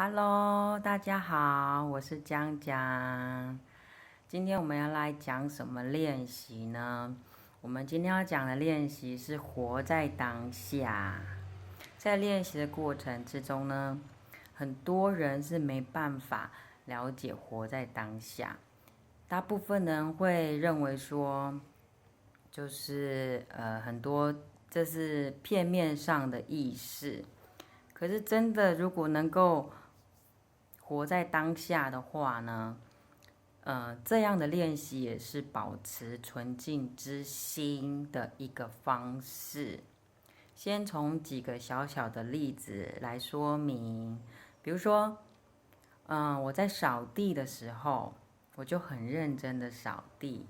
Hello，大家好，我是江江。今天我们要来讲什么练习呢？我们今天要讲的练习是活在当下。在练习的过程之中呢，很多人是没办法了解活在当下。大部分人会认为说，就是很多这是片面上的意识。可是真的，如果能够活在当下的话呢，这样的练习也是保持纯净之心的一个方式。先从几个小小的例子来说明，比如说，我在扫地的时候，我就很认真的扫地，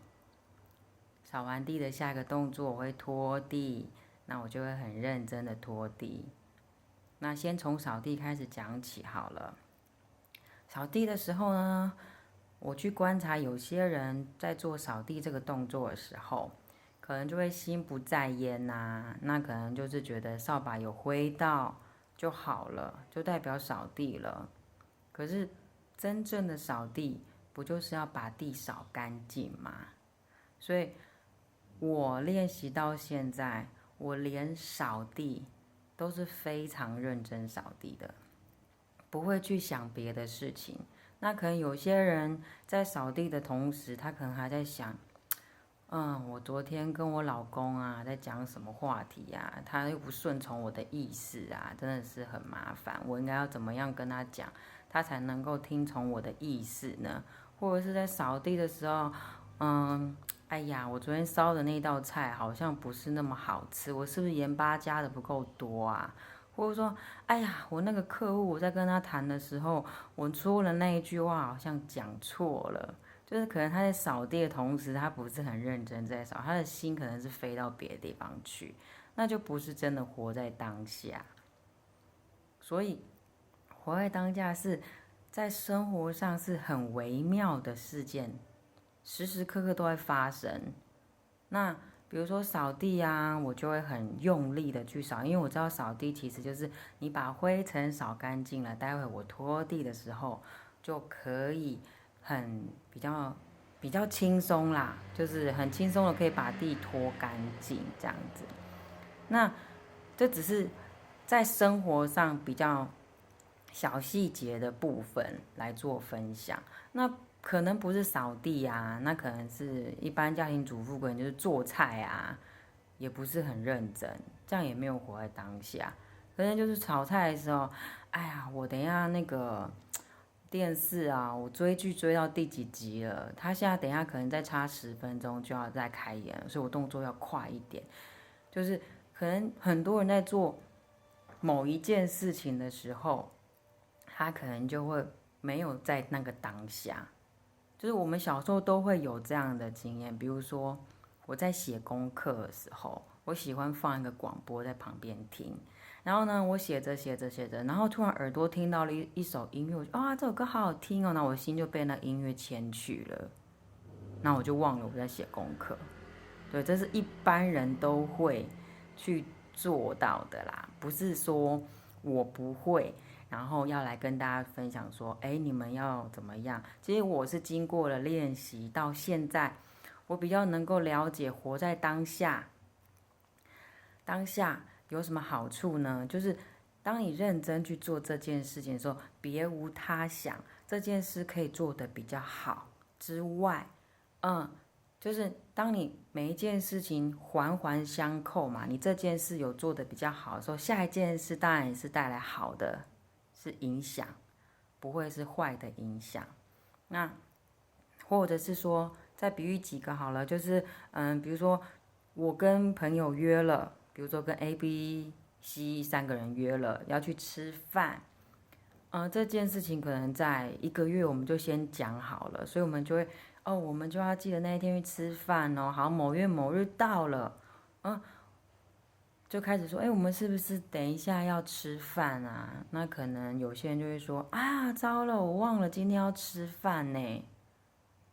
扫完地的下一个动作我会拖地，那我就会很认真的拖地。那先从扫地开始讲起好了。扫地的时候呢，我去观察有些人在做扫地这个动作的时候，可能就会心不在焉呐，那可能就是觉得扫把有挥到就好了，就代表扫地了。可是真正的扫地，不就是要把地扫干净吗？所以我练习到现在，我连扫地都是非常认真扫地的。不会去想别的事情。那可能有些人在扫地的同时，他可能还在想，我昨天跟我老公啊在讲什么话题啊，他又不顺从我的意思啊，真的是很麻烦。我应该要怎么样跟他讲，他才能够听从我的意思呢？或者是在扫地的时候，哎呀，我昨天烧的那道菜好像不是那么好吃，我是不是盐巴加的不够多啊？或者说，哎呀，我那个客户我在跟他谈的时候，我说了那一句话好像讲错了，就是可能他在扫地的同时，他不是很认真在扫，他的心可能是飞到别的地方去，那就不是真的活在当下。所以，活在当下是在生活上是很微妙的事件，时时刻刻都在发生。那比如说扫地啊，我就会很用力的去扫，因为我知道扫地其实就是你把灰尘扫干净了，待会我拖地的时候就可以很比较轻松啦，就是很轻松的可以把地拖干净这样子。那这只是在生活上比较小细节的部分来做分享。那可能不是扫地啊，那可能是一般家庭主妇，可能就是做菜啊，也不是很认真，这样也没有活在当下。可能就是炒菜的时候，哎呀，我等一下那个电视啊，我追剧追到第几集了？他现在等一下可能再差10分钟就要再开演了，所以我动作要快一点。就是可能很多人在做某一件事情的时候，他可能就会没有在那个当下。就是我们小时候都会有这样的经验，比如说我在写功课的时候，我喜欢放一个广播在旁边听，然后呢，我写着写着写着，然后突然耳朵听到了一首音乐，我就这首歌好好听哦，那我心就被那音乐牵去了，那我就忘了我在写功课。对，这是一般人都会去做到的啦，不是说我不会，然后要来跟大家分享说，哎，你们要怎么样？其实我是经过了练习，到现在我比较能够了解活在当下。当下有什么好处呢？就是当你认真去做这件事情的时候，别无他想，这件事可以做得比较好之外，就是当你每一件事情环环相扣嘛，你这件事有做得比较好的时候，下一件事当然也是带来好的，是影响，不会是坏的影响。那或者是说，再比喻几个好了，就是比如说我跟朋友约了，比如说跟 A、B、C 3个人约了要去吃饭，这件事情可能在1个月我们就先讲好了，所以我们就会我们就要记得那一天去吃饭哦。好，某月某日到了，就开始说，我们是不是等一下要吃饭啊？那可能有些人就会说，啊，糟了，我忘了今天要吃饭呢。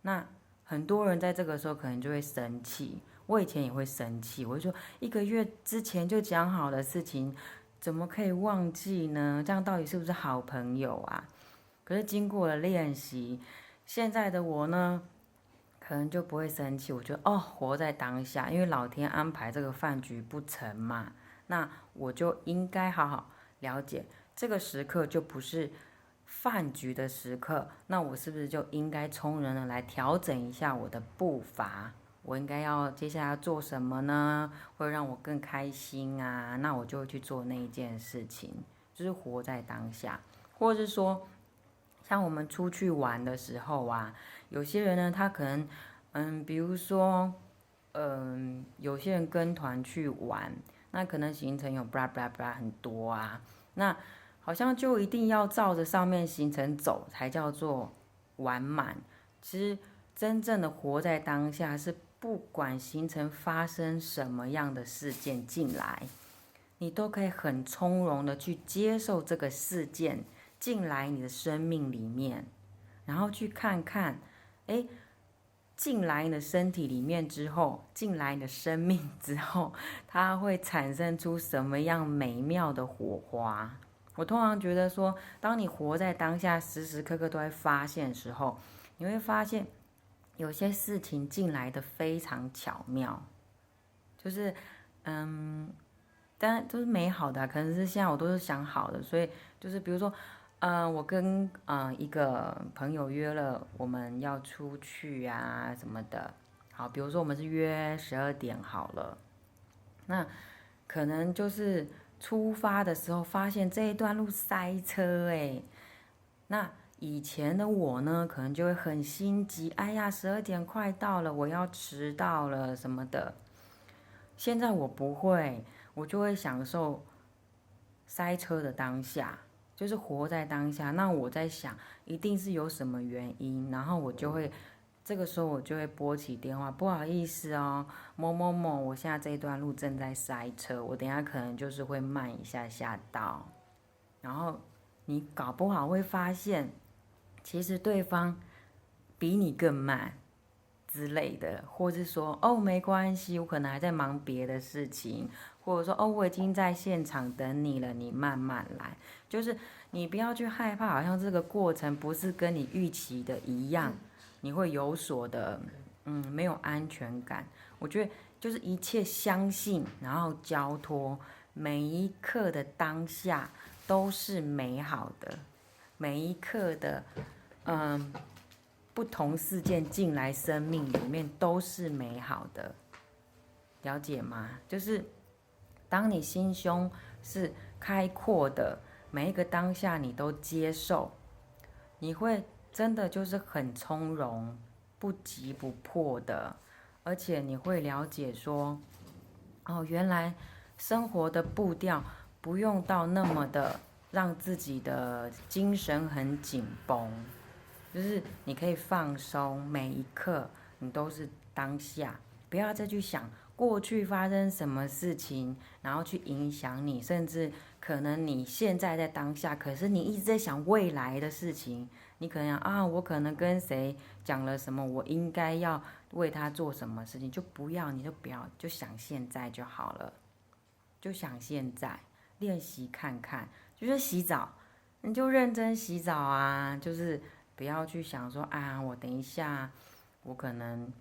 那很多人在这个时候可能就会生气，我以前也会生气，我就说1个月之前就讲好的事情，怎么可以忘记呢？这样到底是不是好朋友啊？可是经过了练习，现在的我呢，可能就不会生气。我觉得哦，活在当下，因为老天安排这个饭局不成嘛，那我就应该好好了解这个时刻就不是饭局的时刻，那我是不是就应该从容的来调整一下我的步伐？我应该要接下来要做什么呢？会让我更开心啊？那我就会去做那一件事情，就是活在当下，或者是说，像我们出去玩的时候啊，有些人呢，他可能，比如说，有些人跟团去玩，那可能行程有 blah blah blah 很多啊，那好像就一定要照着上面行程走才叫做玩满。其实真正的活在当下是不管行程发生什么样的事件进来，你都可以很从容的去接受这个事件进来你的生命里面，然后去看看，诶，进来你的身体里面之后，进来你的生命之后，它会产生出什么样美妙的火花？我通常觉得说，当你活在当下，时时刻刻都在发现的时候，你会发现有些事情进来的非常巧妙，就是当然都是美好的啊，可能是现在我都是想好的，所以就是比如说，我跟一个朋友约了，我们要出去啊什么的。好，比如说我们是约12点好了，那可能就是出发的时候发现这一段路塞车诶，那以前的我呢，可能就会很心急，哎呀12点快到了，我要迟到了什么的。现在我不会，我就会享受塞车的当下，就是活在当下。那我在想，一定是有什么原因，然后我就会，这个时候我就会拨起电话，不好意思哦，某某某，我现在这一段路正在塞车，我等一下可能就是会慢一下下到。然后你搞不好会发现，其实对方比你更慢。之类的，或是说哦没关系，我可能还在忙别的事情，或者说哦我已经在现场等你了，你慢慢来。就是你不要去害怕，好像这个过程不是跟你预期的一样，你会有所的没有安全感。我觉得就是一切相信，然后交托，每一刻的当下都是美好的，每一刻的嗯。不同事件进来生命里面都是美好的，了解吗？就是当你心胸是开阔的，每一个当下你都接受，你会真的就是很从容，不急不迫的，而且你会了解说，哦，原来生活的步调不用到那么的让自己的精神很紧绷。就是你可以放松，每一刻你都是当下，不要再去想过去发生什么事情，然后去影响你，甚至可能你现在在当下，可是你一直在想未来的事情，你可能啊，我可能跟谁讲了什么，我应该要为他做什么事情，就不要，你就不要，就想现在就好了，就想现在，练习看看，就是洗澡，你就认真洗澡啊，就是不要去想说啊，我等一下，我可能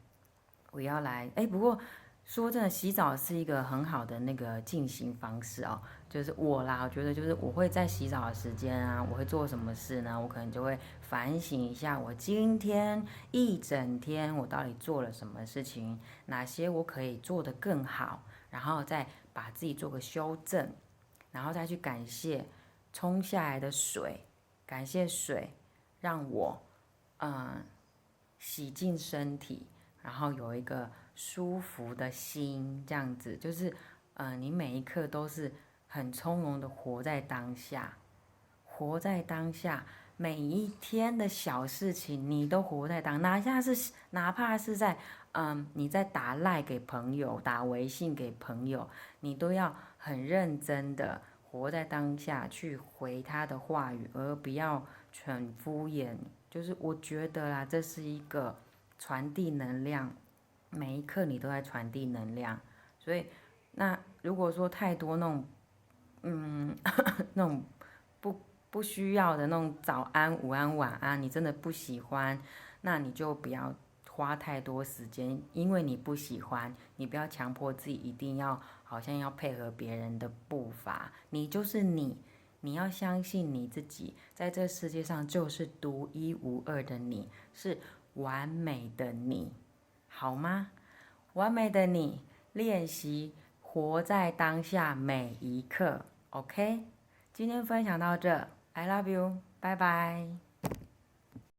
我要来，不过说真的，洗澡是一个很好的那个进行方式哦。就是我啦，我觉得就是我会在洗澡的时间啊，我会做什么事呢？我可能就会反省一下，我今天一整天我到底做了什么事情，哪些我可以做得更好，然后再把自己做个修正，然后再去感谢冲下来的水，感谢水让我洗净身体，然后有一个舒服的心，这样子就是你每一刻都是很从容的活在当下，活在当下，每一天的小事情你都活在当，哪怕是在你在打赖给朋友，打微信给朋友，你都要很认真的活在当下去回他的话语，而不要很敷衍。就是我觉得啦，这是一个传递能量，每一刻你都在传递能量，所以那如果说太多那种那种不需要的那种早安、午安、晚安，你真的不喜欢，那你就不要花太多时间，因为你不喜欢，你不要强迫自己一定要好像要配合别人的步伐，你就是你，你要相信你自己，在这世界上就是独一无二的你，是完美的你，好吗？完美的你，练习活在当下每一刻，OK？今天分享到这，I love you，拜拜。